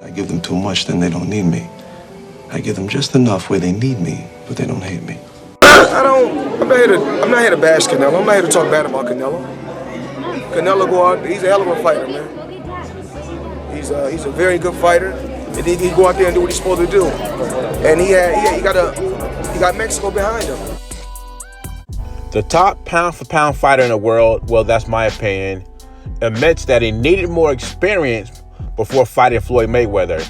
I give them too much, then they don't need me. I give them just enough where they need me, but they don't hate me. I'm not here to bash Canelo. I'm not here to talk bad about Canelo. Canelo go out, he's a hell of a fighter, man. He's a very good fighter. And he go out there and do what he's supposed to do. And he got Mexico behind him. The top pound-for-pound fighter in the world, well, that's my opinion, admits that he needed more experience before fighting Floyd Mayweather.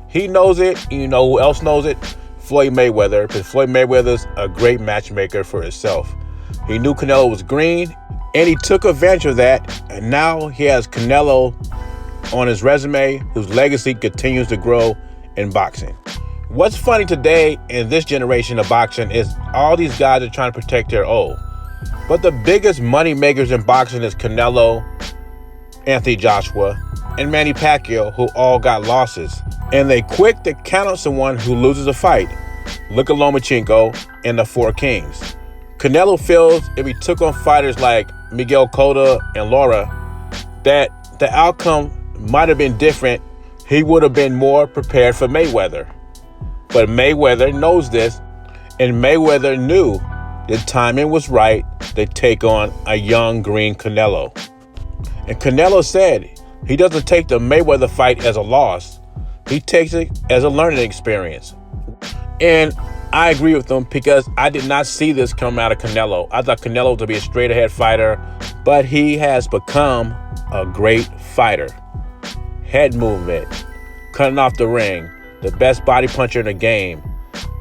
He knows it, and you know who else knows it? Floyd Mayweather, because Floyd Mayweather's a great matchmaker for himself. He knew Canelo was green, and he took advantage of that, and now he has Canelo on his resume, whose legacy continues to grow in boxing. What's funny today in this generation of boxing is all these guys are trying to protect their old. But the biggest money makers in boxing is Canelo, Anthony Joshua, and Manny Pacquiao, who all got losses. And they quick to count out someone who loses a fight. Look at Lomachenko and the Four Kings. Canelo feels if he took on fighters like Miguel Cotto and Lara, that the outcome might have been different. He would have been more prepared for Mayweather. But Mayweather knows this, and Mayweather knew the timing was right to take on a young green Canelo. And Canelo said he doesn't take the Mayweather fight as a loss. He takes it as a learning experience. And I agree with him because I did not see this come out of Canelo. I thought Canelo was to be a straight ahead fighter, but he has become a great fighter. Head movement, cutting off the ring, the best body puncher in the game,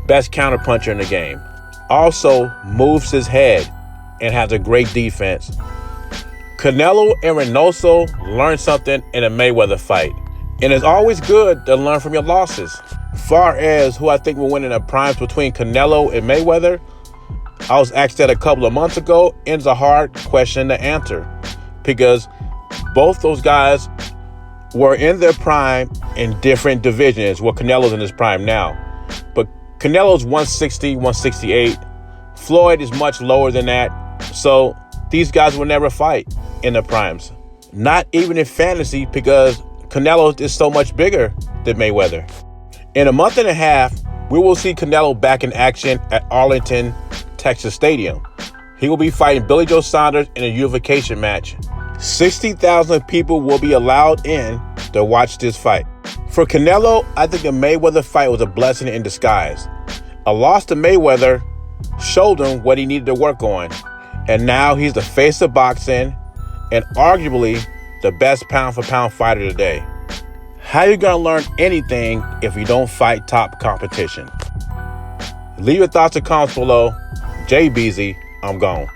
best counter puncher in the game. Also moves his head and has a great defense. Canelo and Reynoso learned something in a Mayweather fight. And it's always good to learn from your losses. Far as who I think will win in the primes between Canelo and Mayweather, I was asked that a couple of months ago, and it's a hard question to answer because both those guys were in their prime in different divisions. Well, Canelo's in his prime now, but Canelo's 160, 168. Floyd is much lower than that. So these guys will never fight in their primes. Not even in fantasy because Canelo is so much bigger than Mayweather. In a month and a half, we will see Canelo back in action at Arlington, Texas Stadium. He will be fighting Billy Joe Saunders in a unification match. 60,000 people will be allowed in to watch this fight. For Canelo, I think the Mayweather fight was a blessing in disguise. A loss to Mayweather showed him what he needed to work on. And now he's the face of boxing and arguably the best pound-for-pound fighter today. How you gonna learn anything if you don't fight top competition? Leave your thoughts and comments below. Jay Beezy, I'm gone.